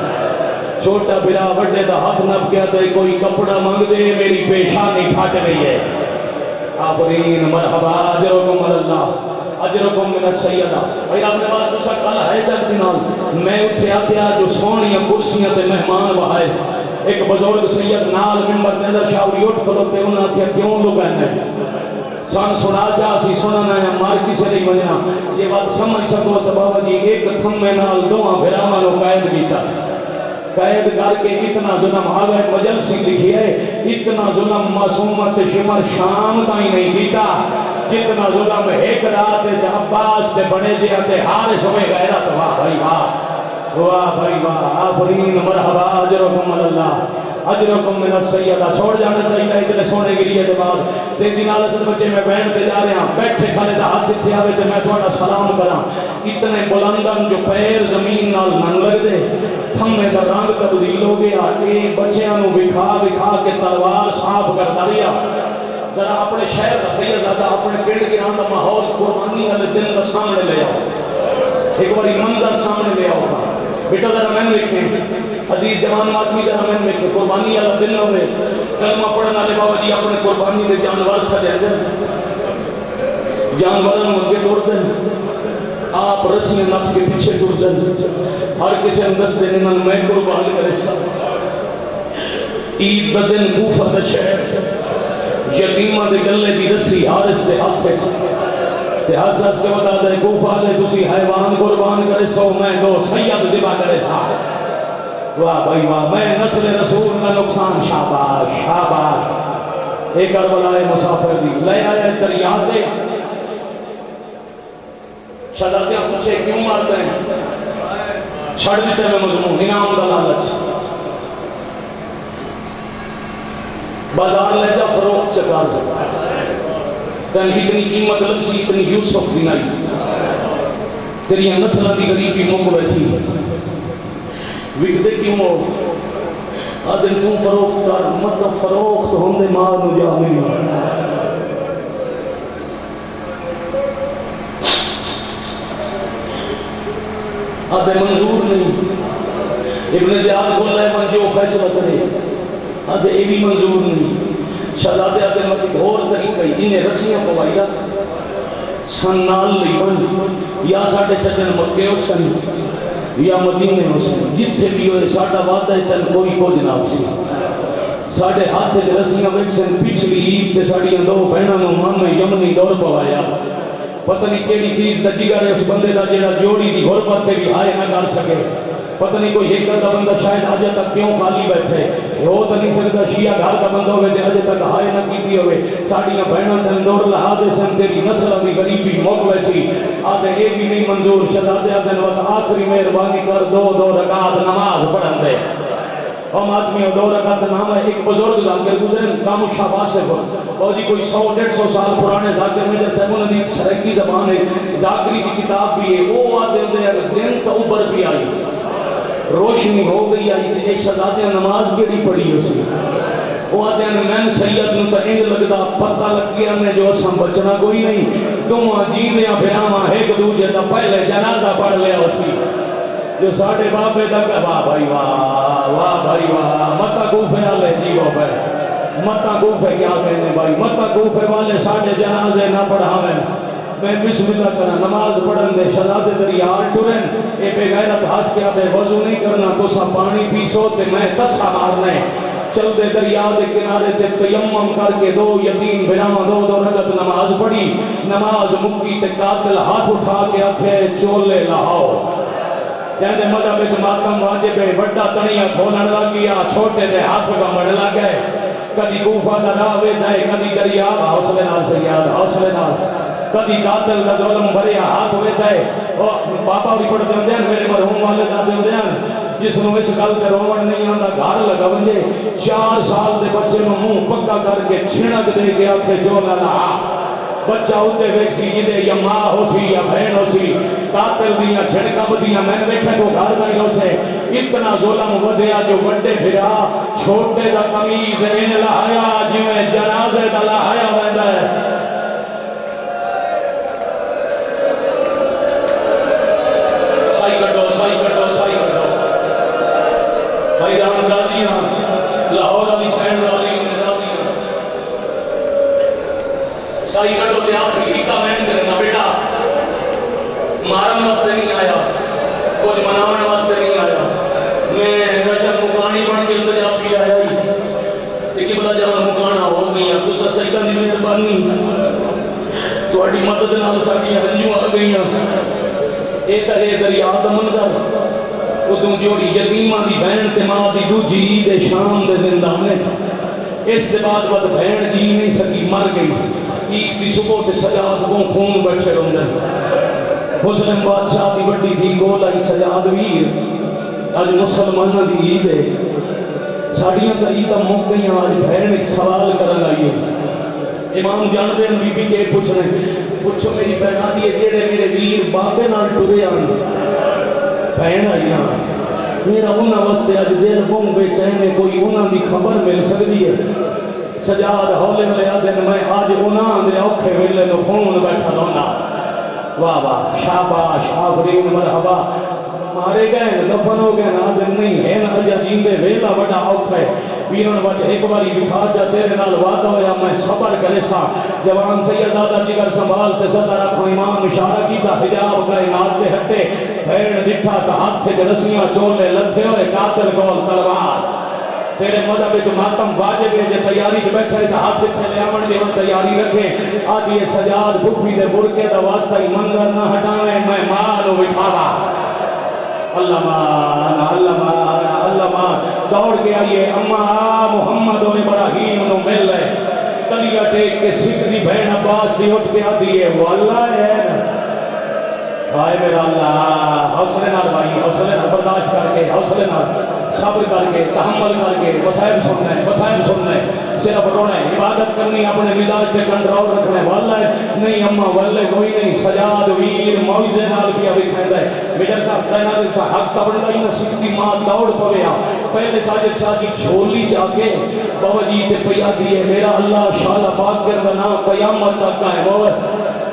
[SPEAKER 1] چھوٹا برا وڈے دا ہاتھ نب کیا تے کوئی کپڑا مانگ دے میری پیشانی پھٹ گئی ہے آفرین مرحبا اجرکم اللہ اجرکم من السیدہ بھائی آپ نے بات تو سا کل ہے چلتی نال میں اتھے آتیا جو سونیاں کرسیاں تے مہمان وہائے ایک بزرگ سید نال ممبر نظر شاوری اٹھ کھلوتے انہاں کیا کیوں لوگ ہیں سان سنا چاہسی سننا ہے مار کسی نہیں بجنا یہ بات سمجھ سکو تو بابا جی ایک تھمے نال دوہاں بھرامانو قائد گیتا سی قائد کر کے اتنا ظلم آگئے مجلسی لکھی ہے اتنا ظلم معصومت شمر شام تائیں نہیں کیتا جتنا ظلم ایک رات عباس تے بڑے جہتے حارس ہوئے غیرت واہ بھائی واہ آفرین مرحبا اجرکم اللہ اجرکم من السیدہ چھوڑ جانا چاہیے اتنے سونے کے لیے بعد تیزی نال اصل بچے میں بینڈ تے جا رہے ہیں بیٹھے کھالے دا ہاتھ اتھے آوے تے میں تھوڑا سلام کراں اتنے بلندن جو پیر زمین نال نن لگ دے تھمے دا رنگ تبدیل ہو گیا اے بچیاں نو بکھا کے تلوار صاف کرتا رہیا ذرا اپنے شہر کا سید زیادہ اپنے پنڈ گران دا ماحول قربانی والے دن دا سامنے لے آؤ ایک باری منظر سامنے لے آؤ بیٹا ذرا میں دیکھیں عزیز جوان آدمی ذرا میں دیکھیں قربانی والا دن ہوئے کلمہ پڑھنے والے بابا جی اپنے قربانی دے جانور سجے جانوروں ان کے ٹوڑ دیں آپ رسم نفس کے پیچھے ٹوڑ جائیں ہر کسی اندس دینے میں قربان کرے سا عید بدن کوفہ دا شہر یتیمہ دے گلے دی رسی حارس دے ہاتھ پہ تے حساس کے بتا دے کوفہ لے تسی حیوان قربان کرے سو میں دو سید ذبح کرے سا واہ بھائی واہ میں نسل رسول کا نقصان شاباش شاباش ایک کربلا مسافر دی لے آئے دریاتے شہداتیاں پوچھے کیوں مارتے ہیں چھڑ دیتے میں مضمون انعام کا لالچ بازار لے جا فروخت چکار تن اتنی قیمت لبسی اتنی یوسف بھی نہیں تیری نسل دی غریبی موک ویسی وکدے کیوں ہو آدھن تم فروخت کر مطلب فروخت ہوندے مار نو جا ملی آدھے منظور نہیں ابن زیاد کو اللہ من جو فیصلہ کرے آدھے یہ بھی منظور نہیں شہزادے آدھے مطلب اور طریقہ انہیں رسیاں پوائیدہ سنال لیون یا ساڑھے سجن مکے ہو سن یا مدینے ہو سن جتھے بھی ہوئے ساڑھا وعدہ تن کوئی کو جناب سی ساڑھے ہاتھ رسیاں بیٹھ سن پچھلی عید تے ساڑھیاں دو بہنوں نے مان میں یمنی دور پوایا پتہ نہیں کیڑی چیز دا جگر ہے اس بندے دا جیڑا جوڑی دی غربت تے بھی ہائے نہ کر سکے پتہ نہیں کوئی ایک دا بندہ شاید آج تک کیوں خالی بیٹھے ہو تو نہیں سکتا شیعہ گھر کا بندہ ہوئے تھے آج تک ہائے نہ کیتی ہوئے ساڑیاں بہنوں تندور لہا دے سن تیری نسل دی غریبی موک ویسی آدھے ایک بھی نہیں منظور شہزادے آدھے وقت آخری مہربانی کر دو رکعت نماز پڑھن دے ہم آدمی دو رکعت نام ہے ایک بزرگ ذاکر گزرے کام شاباش سے پر اور جی کوئی 100-150 سال پرانے ذاکر میں جیسے وہ ندی سرکی زبان ہے ذاکری دی کتاب بھی ہے وہ آدھے دن تو اوپر بھی آئی روشنی ہو گئی آئی تھے شہزادے نماز گیڑی پڑی ہو سی وہ آدھے میں سید نو تا انگ لگتا پتہ لگ گیا میں جو اسم بچنا کوئی نہیں تم جیویاں بھراما ایک دوجہ تا پہلے جنازہ پڑھ لیا ہو سی جو ساڑھے باپے تک واہ بھائی واہ متا کوفے والے جیو بھائی متا کوفے کیا کہنے بھائی متا کوفے والے ساڑھے جنازے نہ پڑھاویں میں بسم اللہ کرنا نماز پڑھن دے شہزادے دریار ٹرن اے بے غیرت ہاس کے آبے وضو نہیں کرنا تو سا پانی پیسو تے میں تسا مارنے چل دے دریا دے کنارے تے تیمم کر کے دو یتیم بھراما دو رکعت نماز پڑھی نماز مکی تے قاتل ہاتھ اٹھا کے آکھے چولے لہاؤ کہتے مذہب وچ ماتم واجب ہے بڑا تنیا کھولن لگ گیا چھوٹے دے ہاتھ کا مڑ لگ گئے کدی کوفہ دا راہ ویندا ہے کدی دریا حوصلے نال سیاد حوصلے نال کدی قاتل دا ظلم بھریا ہاتھ ویندا ہے او بابا بھی پڑھ دیندے ہیں میرے مرحوم والد دا دیندے ہیں جس نو اس گل تے روون نہیں آندا گھر لگا ونجے 4 سال دے بچے نو منہ پکا کر کے چھڑک دے کے آکھے چولا لا بچہ ہوتے ویکسی جدے یا ماں ہو سی یا بہن ہو سی قاتل دیاں چھڑکا بدیاں میں بیٹھے کو گھر نہیں ہو سے اتنا ظلم ودیا جو بڑے بھرا چھوٹے دا قمیض ان لایا جویں جنازے دا لایا ویندا ہے. سائی کٹو سائی کٹو سائی کٹو بھائی جان راضی ہاں لاہور علی سینڈ والی راضی ہاں سائی کٹو تے آخری ہی کامنٹ کرنا بیٹا مارن واسطے نہیں آیا کچھ مناون واسطے نہیں آیا میں ویسے مکانی بن کے التجا بھی آیا ہی تے قبلہ جان مکانا ہو گئی تو سجدہ دی مہربانی تہاڈی مدد نال ساڈیاں رنجوں آ گئیاں ایک ہے دریا دا منظر ادوں جوڑی یتیماں دی بہن تے ماں دی دوجی عید شام دے زندانے اس دے بعد بہن جی نہیں سکی مر گئی عید دی صبح تے سجاد کو خون بیٹھے روندے مسلم بادشاہ دی بڑی تھی گول آئی سجاد ویر آج مسلمانہ دی عید ہے ساڑیاں کا عیدہ موقع ہیں آج بہن ایک سوال کرن آئیے امام جاندے ہیں بی بی کے پوچھ رہے پوچھو میری بہن آدھی ہے جیڑے میرے ویر بابے نال ٹرے آن بہن آئی ہاں میرا انہاں واسطے آج دل بوں بے چینے کوئی انہاں دی خبر مل سکتی ہے سجاد ہولے ملے آدھے میں آج انہاں دے اوکھے ویلے نو خون بیٹھا رونا واہ واہ شاباش آفرین مرحبا مارے گئے دفن ہو گئے نادر نہیں ہے نا اجا جیندے ویلا بڑا اوکھا ہے پیرن وقت ایک باری بکھا چا تیرے نال وعدہ ہویا میں صبر کرے سا جوان سید دادا جگر سنبھالتے صدر رکھو امام اشارہ کی تا حجاب کرے نال دے ہٹے بھیڑ دٹھا تا ہاتھ تھے رسیاں چولے لتھے ہوئے قاتل گول تلوار تیرے مذہب وچ ماتم واجب ہے جے تیاری تے بیٹھے تے ہاتھ تے لے آون دی ہن تیاری رکھے آدھی سجاد بھوپی دے برکے دا واسطہ منظر نہ ہٹاویں میں ماں نو بٹھاوا اللہ مان اللہ مان اللہ مان دوڑ کے آئیے اماں محمد و ابراہیم نو مل لے تلیا ٹیک کے سکھ دی بہن عباس دی اٹھ کے آدھی ہے واللہ ہے ہائے میرا اللہ حوصلے نال بھائی حوصلے نال برداشت کر کے حوصلے نال صبر کر کے تحمل کر کے وسائل سننا ہے صرف رونا ہے عبادت کرنی اپنے مزاج پہ کنٹرول رکھنا ہے واللہ نہیں اماں واللہ کوئی نہیں سجاد ویر موعظے نال بھی ابھی کہندا ہے میجر صاحب کہنا دے حق تبڑا ہی نہ سکتی ماں دوڑ پویا پہلے ساجد شاہ کی چھولی چا کے بابا جی تے پیا دیے میرا اللہ شالا پاک کر دا نام قیامت تک کا ہے بس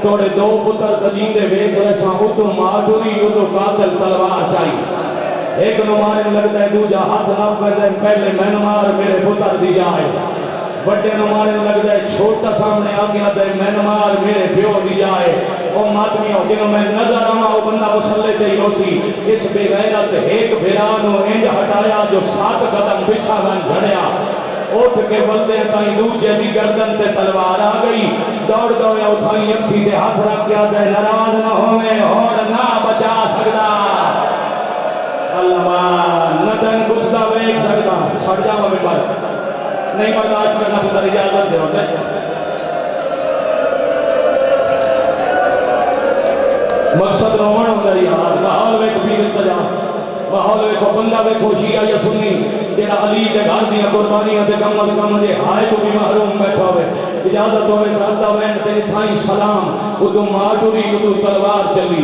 [SPEAKER 1] توڑے دو پتر تجیندے ویکھ رہے ساں اتو ماڈوری اتو قاتل تلوار چاہیے ایک نمارے لگتا ہے دوجہ ہاتھ نہ پہلے پہلے میں نمار میرے پتر دی جائے بڑے نمارے لگتا ہے چھوٹا سامنے آگے آتا ہے میں نمار میرے پیو دی جائے او ماتمی ہو جنہوں میں نظر آما وہ بندہ مسلح تے ہی روسی اس بے غیرت ایک بھیرانو انج ہٹایا جو 7 قدم بچھا گن جھڑیا اٹھ کے بلدے تائیں دوجہ دی گردن تے تلوار آ گئی دوڑ دوڑیا اتھائی اکھی تے ہاتھ رکھ کے آتا ہے ناراض نہ ہوئے اور نہ بچا سکتا اللہ نہ تن کچھ دا ویک سکتا چھڑ جاوا میں بار نہیں برداشت کرنا پتر اجازت دے ہوتا ہے مقصد رومن ہوتا ہے یار ماحول میں کبھی التجا ماحول میں کو بندہ میں شیعہ یا سنی جیڑا علی دے گھر دیاں قربانیاں تے کم از کم دے ہائے تو بھی محروم بیٹھا ہوئے اجازت ہوئے کرتا وین تے تھائیں سلام ادو ماڈوری ادو تلوار چلی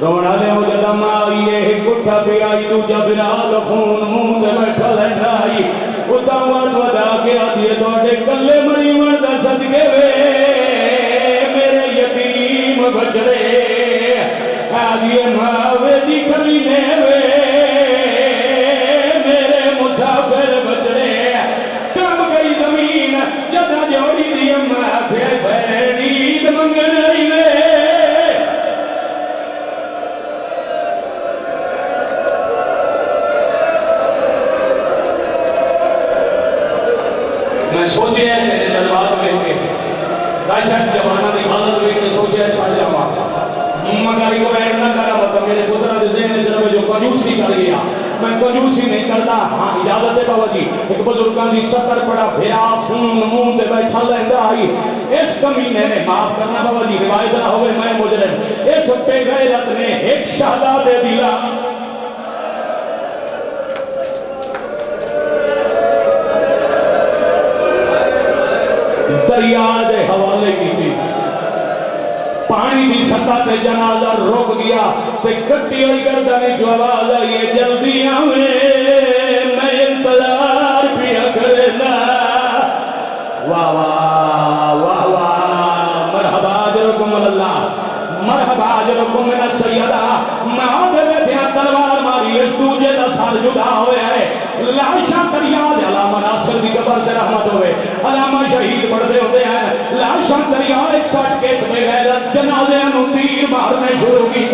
[SPEAKER 1] رونا لے ہو جدہ مائیے کٹھا پہ آئی دو جب رال خون مون دے بیٹھا لینا آئی اتا وارد ودا کے آدھیے دوڑے کلے مری مردہ صدقے وے میرے یتیم بچڑے آدھیے ماوے دی کلینے وے میرے مسافر بچڑے کم گئی زمین جدہ جوڑی دی امہ پھر بھینی دمنگن آئی وے میں سوچے ہیں میرے جلوات میں کے رائشت جوانہ دی حالت میں کے سوچے ہیں شاہ جوان مگاری کو بیٹھ نہ کرا بتا میرے پترہ دے ذہن جنبے جو کنجوسی چڑھ گیا میں کنجوسی نہیں کرتا ہاں اجازت ہے بابا جی ایک بزرگان دی 70 پڑا بھیا خون مون دے بیٹھا لیندہ آئی اس کمینے نے معاف کرنا بابا جی روایت نہ ہوئے میں مجرم اس پہ غیرت نے ایک شہدادے دلا دریا دے حوالے کی تھی پانی دی سطح پاسے جنازہ رک گیا تے کٹی ہوئی گردن جو آواز آئی ہے جلدی آویں میں انتظار پیا کرنا واہ واہ واہ واہ مرحبا اجرکم اللہ مرحبا اجرکم من السیدہ معاذ بیٹھیا تلوار ماری اس دوجے دا سر جدا ہویا ہے لاشاں فریاد علامہ ناصر دی قبر تے رحمت ہوئے علامہ شہید پڑھتے ہوتے ہیں لاشاں فریاد 160 کیس میں غیرت جنازے نو تیر مارنے شروع کیتے